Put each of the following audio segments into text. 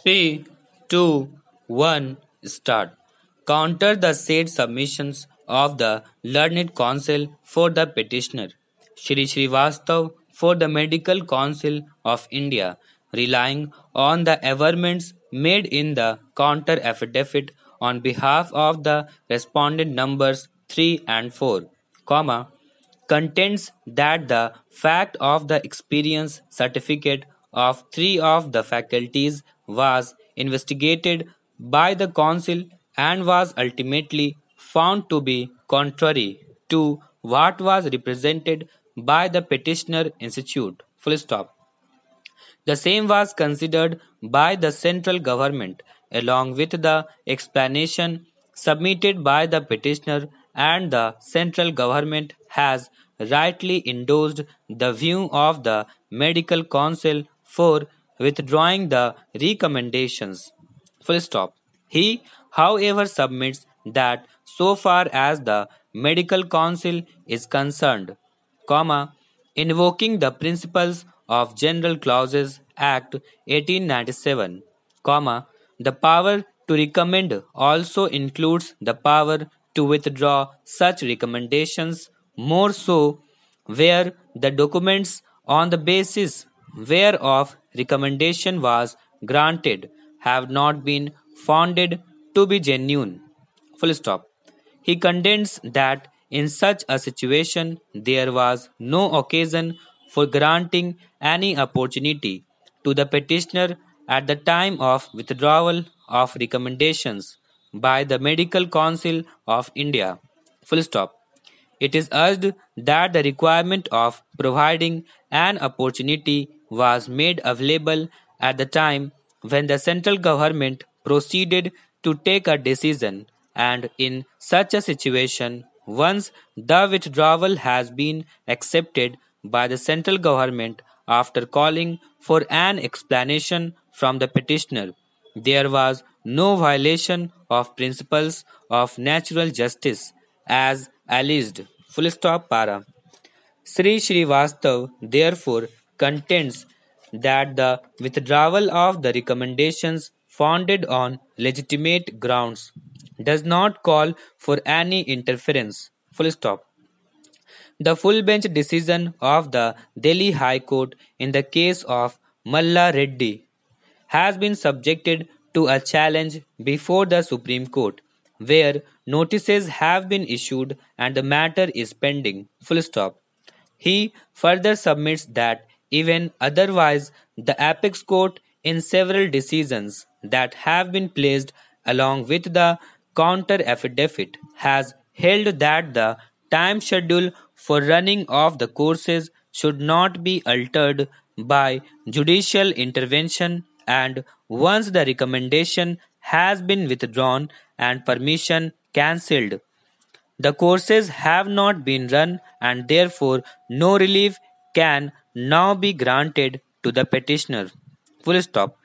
Three, two, one, start. Counter the said submissions of the Learned Council for the petitioner, Shri Srivastav for the Medical Council of India, relying on the averments made in the counter affidavit on behalf of the respondent numbers 3 and 4, comma, contends that the fact of the experience certificate of three of the faculties was investigated by the council and was ultimately found to be contrary to what was represented by the petitioner institute. Full stop. The same was considered by the central government along with the explanation submitted by the petitioner, and the central government has rightly endorsed the view of the medical council for withdrawing the recommendations. Full stop. He, however, submits that so far as the medical council is concerned, comma, invoking the principles of General Clauses Act 1897, comma, the power to recommend also includes the power to withdraw such recommendations, more so where the documents on the basis whereof recommendation was granted have not been founded to be genuine. Full stop. He contends that in such a situation there was no occasion for granting any opportunity to the petitioner at the time of withdrawal of recommendations by the Medical Council of India. Full stop. It is urged that the requirement of providing an opportunity was made available at the time when the central government proceeded to take a decision, and in such a situation, once the withdrawal has been accepted by the central government after calling for an explanation from the petitioner, there was no violation of principles of natural justice as alleged. Full stop para. Sri Srivastav therefore contends that the withdrawal of the recommendations founded on legitimate grounds does not call for any interference. Full stop. The full bench decision of the Delhi High Court in the case of Malla Reddy has been subjected to a challenge before the Supreme Court, where notices have been issued and the matter is pending. Full stop. He further submits that even otherwise, the apex court in several decisions that have been placed along with the counter affidavit has held that the time schedule for running of the courses should not be altered by judicial intervention, and once the recommendation has been withdrawn and permission cancelled, the courses have not been run, and therefore no relief can now be granted to the petitioner. Full stop.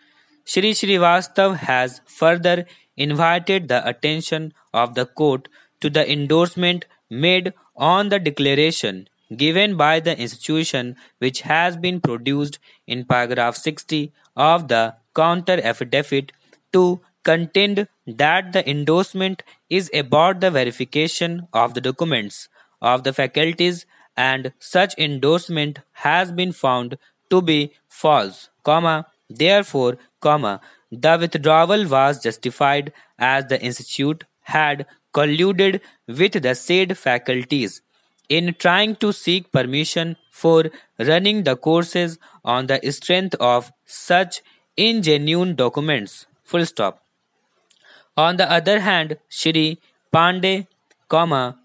Shri Srivastav has further invited the attention of the court to the endorsement made on the declaration given by the institution, which has been produced in paragraph 60 of the counter affidavit, to contend that the endorsement is about the verification of the documents of the faculties, and such endorsement has been found to be false, comma, therefore, comma, the withdrawal was justified as the institute had colluded with the said faculties in trying to seek permission for running the courses on the strength of such ingenuine documents. Full stop. On the other hand, Shri Pandey,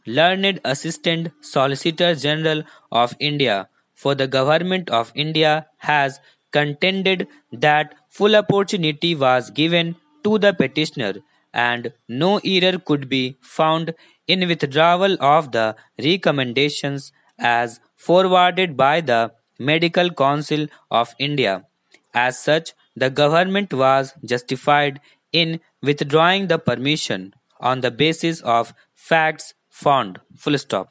Learned Assistant Solicitor General of India for the Government of India, has contended that full opportunity was given to the petitioner and no error could be found in withdrawal of the recommendations as forwarded by the Medical Council of India. As such, the government was justified in withdrawing the permission on the basis of facts found. Full stop.